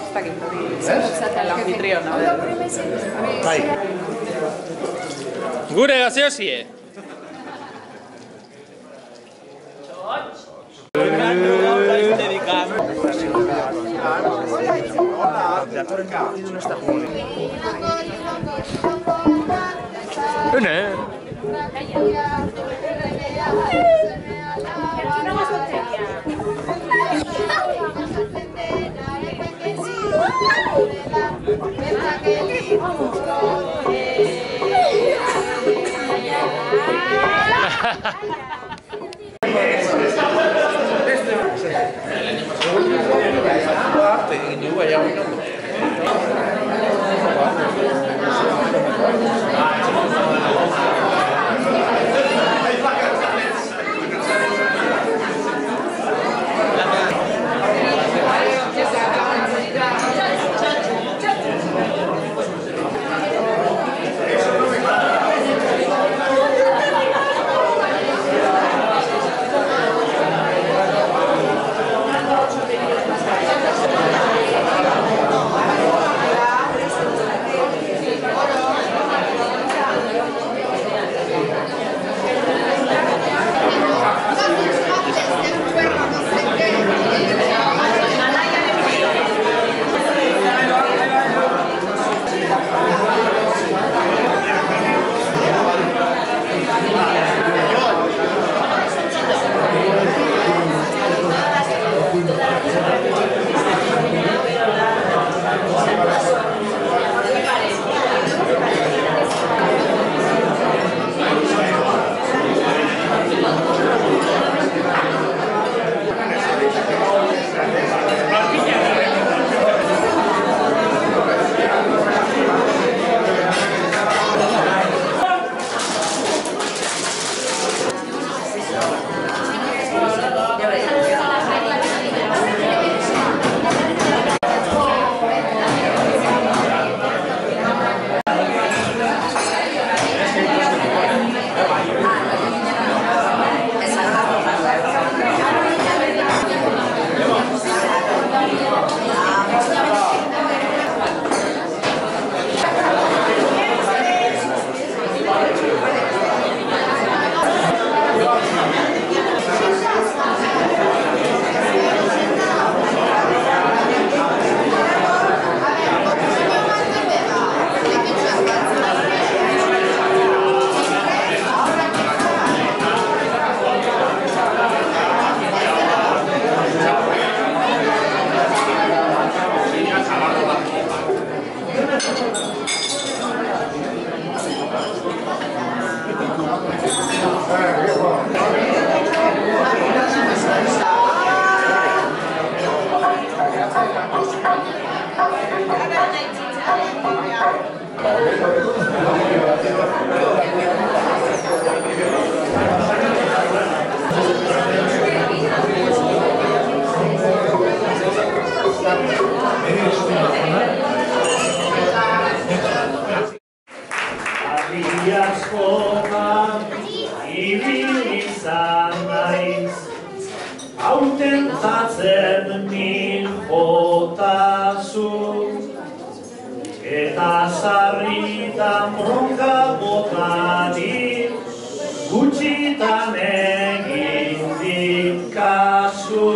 Está aquí. El anfitrión, a ver. Bai. Gure gaseosie. Autentatzen min jotazu eta sarritan bronka botari gutxitan egin dit kasu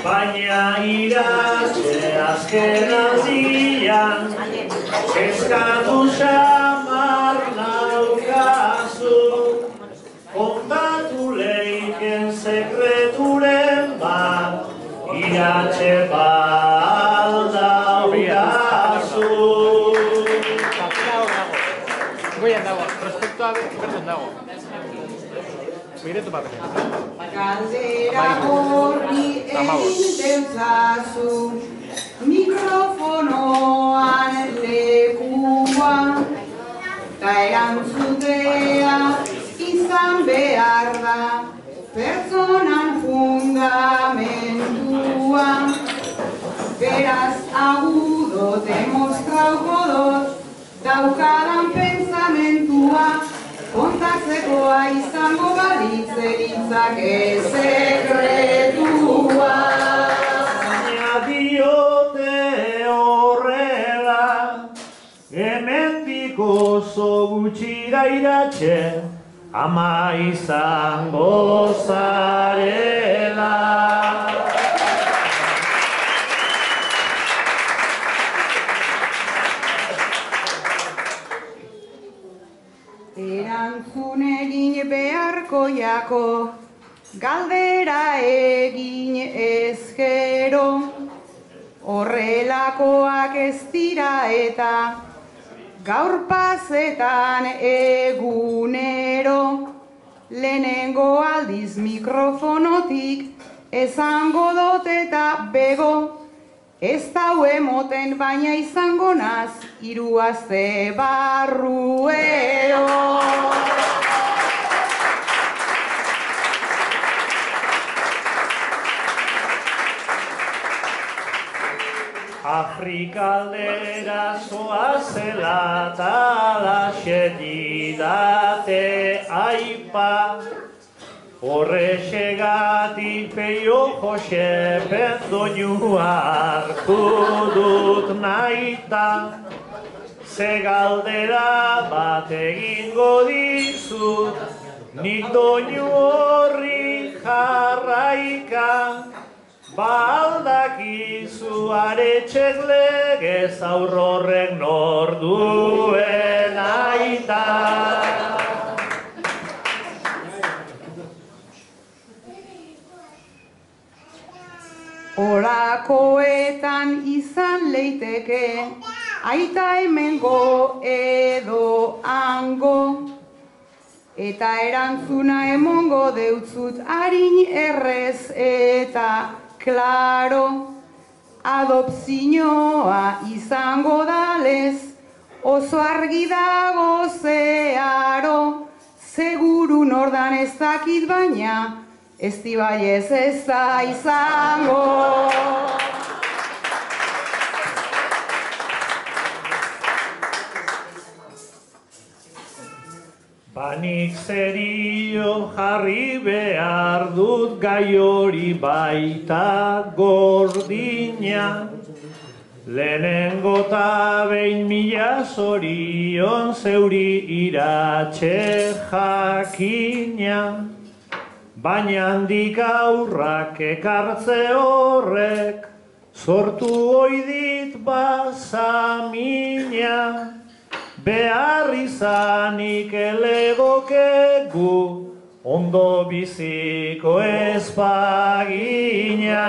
baina iratze azken aldian eskatu xamar naukazu, kontatu leiken sekreturen bat, iratxe baldaukazu. Goian dago, respecto a perdón dago. Mire tu papel. Galdera horri egin deutzazu, mikrofonoan lekua, ta erantzutea izan behar da, pertsonan fundamentua. Beraz agudo demostrauko dut, daukadan pensamentua, kontatzekoa izango balitzeritzake sekretua. Baina diote horrela, hemendik oso gutxira iratxe, ama izango zarela. Erantzun egin beharko jako, galdera egin ezkero, horrelakoak ez dira eta gaur pasetan egunero, lehenengo aldiz mikrofonotik esango dut eta bego, ez dau emoten baina izango naz, 3 aste barruero. Afrikaldera zoazela talaxe didate aipa, horrexegatik peio Jose perdoinu hartu dut naita, ze galdera bat egingo dizut, nik doinu horri jarraika, baldakizu aretxek legez aurrorrek nor duen aita. Horakoetan izan leiteke, aita hemengo edo hango, eta erantzuna emongo deutzut harin errez eta klaro, adopzioa izango dalez, oso argi dago zeharo, seguru nordan ez dakit baina, Estibaiez ez da izango. Banik zerio jarri behar dut gai hori baita gordina, lehenengo ta behin mila zorion zeuri iratxe jakina. Baina handik aurrak ekartze horrek, sortu oidit basamina, behar izanik elegokegu, ondo biziko ez pagina.